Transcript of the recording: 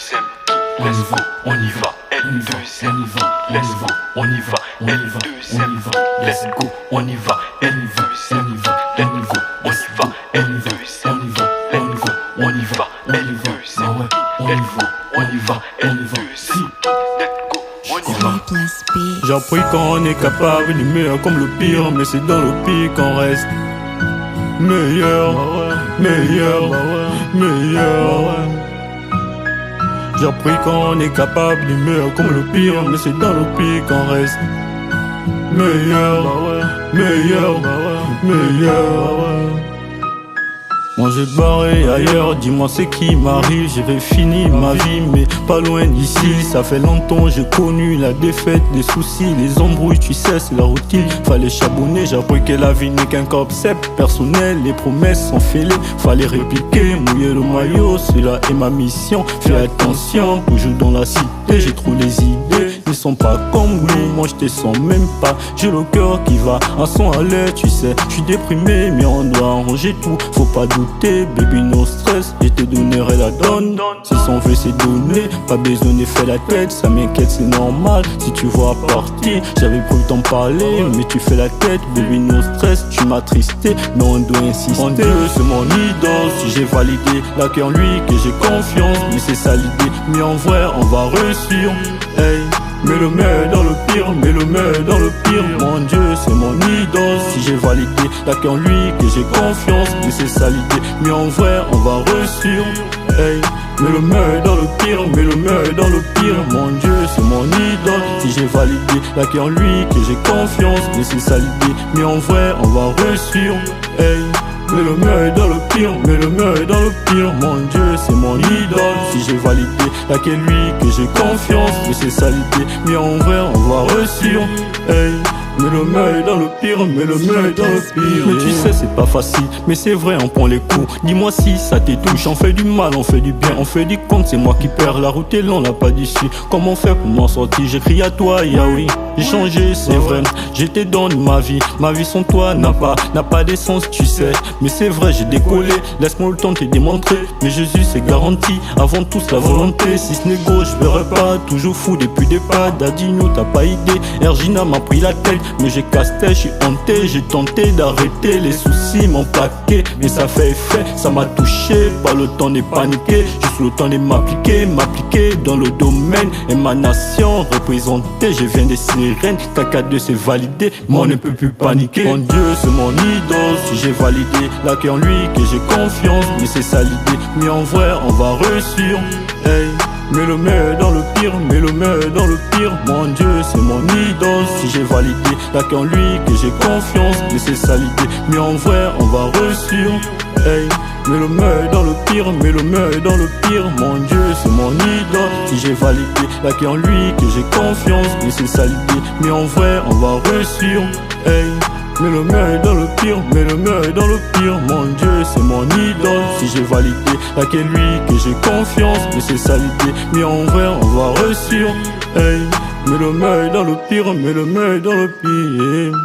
L2M, let's go, on y va. L2M, let's go, on y va. L2M, let's go, on y va. L2M, let's go, on y va. L2M, let's go, on y va. L2M, let's go, on y va. L2M, let's go, on y va. J'ai appris qu'on est capable du meilleur comme le pire, mais c'est dans le pire qu'on reste meilleur, meilleur, meilleur. J'ai appris qu'on est capable du meilleur comme le pire, mais c'est dans le pire qu'on reste meilleur, meilleur, meilleur. Moi j'ai barré ailleurs, dis-moi c'est qui m'arrive. J'avais fini ma vie mais pas loin d'ici. Ça fait longtemps j'ai connu la défaite, les soucis, les embrouilles, tu sais c'est la routine. Fallait charbonner, j'ai appris que la vie n'est qu'un concept personnel. Les promesses sont fêlées, fallait répliquer, mouiller le maillot, cela est ma mission. Fais attention, toujours dans la cité, j'ai trop les idées. Ils sont pas comme nous, moi je te sens même pas. J'ai le cœur qui va à son à l'air, tu sais. Je suis déprimé mais on doit arranger tout. Faut pas douter, baby no stress, je te donnerai la donne. Si son veut c'est donné, pas besoin de faire la tête. Ça m'inquiète c'est normal, si tu vois partir. J'avais prévu t'en parler, mais tu fais la tête. Baby no stress, tu m'as tristé, mais on doit insister. Mon Dieu c'est mon idole, si j'ai validé la en lui que j'ai confiance. Mais c'est ça l'idée, mais en vrai on va réussir. Hey. Mets le meilleur dans le pire, mets le meilleur dans le pire. Mon Dieu, c'est mon idole. Si j'ai validé, la qu'en lui que j'ai confiance. Mais c'est ça l'idée, mais en vrai, on va réussir. Hey, mets le meilleur dans le pire, mets le meilleur dans le pire. Mon Dieu, c'est mon idole. Si j'ai validé, la qu'en lui que j'ai confiance. Mais c'est ça l'idée, mais en vrai, on va réussir. Hey. Mets le meilleur dans le pire, mets le meilleur dans le pire. Mon Dieu, c'est mon idole. Si j'ai validé, laquelle lui que j'ai confiance. Mais c'est ça l'idée, mais en vrai on va réussir. Hey. Mets le meilleur dans le pire, mets le meilleur dans le pire. Mais tu sais c'est pas facile, mais c'est vrai on prend les coups. Dis-moi si ça te touche, on fait du mal, on fait du bien, on fait du compte. C'est moi qui perds, la route est longue, on n'a pas d'issue. Comment faire pour m'en sortir? J'écris à toi, Yahweh. J'ai changé, c'est vrai, je te donne ma vie sans toi n'a pas d'essence, tu sais. Mais c'est vrai, j'ai décollé, laisse-moi le temps de te démontrer. Mais Jésus c'est garanti, avant tout la volonté. Si ce n'est gauche, je verrai pas, toujours fou depuis des pas. Dadino t'as pas idée, Ergina m'a pris la tête. Mais j'ai casté, je suis hanté, j'ai tenté d'arrêter. Les soucis m'ont plaqué, mais ça fait effet, ça m'a touché. Pas le temps de paniquer, juste le temps de m'appliquer dans le domaine. Émanation représentée, je viens des sirènes. KK2 c'est validé, moi on ne peut plus paniquer. Mon Dieu c'est mon idole, si j'ai validé la en lui que j'ai confiance. Mais c'est ça l'idée, mais en vrai on va réussir. Hey. Mets le meilleur dans le pire, mets le meilleur dans le pire. Mon Dieu, c'est mon idole. Si j'ai validé la qu'en lui que j'ai confiance. Mais c'est ça l'idée, mais en vrai, on va réussir. Hey, mets le meilleur dans le pire, mets le meilleur dans le pire. Mon Dieu, c'est mon idole. Si j'ai validé la qu'en lui que j'ai confiance. Mais c'est ça l'idée, mais en vrai, on va réussir. Hey. Mets le meilleur dans le pire, mets le meilleur dans le pire. Mon Dieu, c'est mon idole. Si j'ai validé laquelle lui que j'ai confiance. Mais c'est ça l'idée, mais en vrai on va réussir. Hey, mets le meilleur dans le pire, mets le meilleur dans le pire.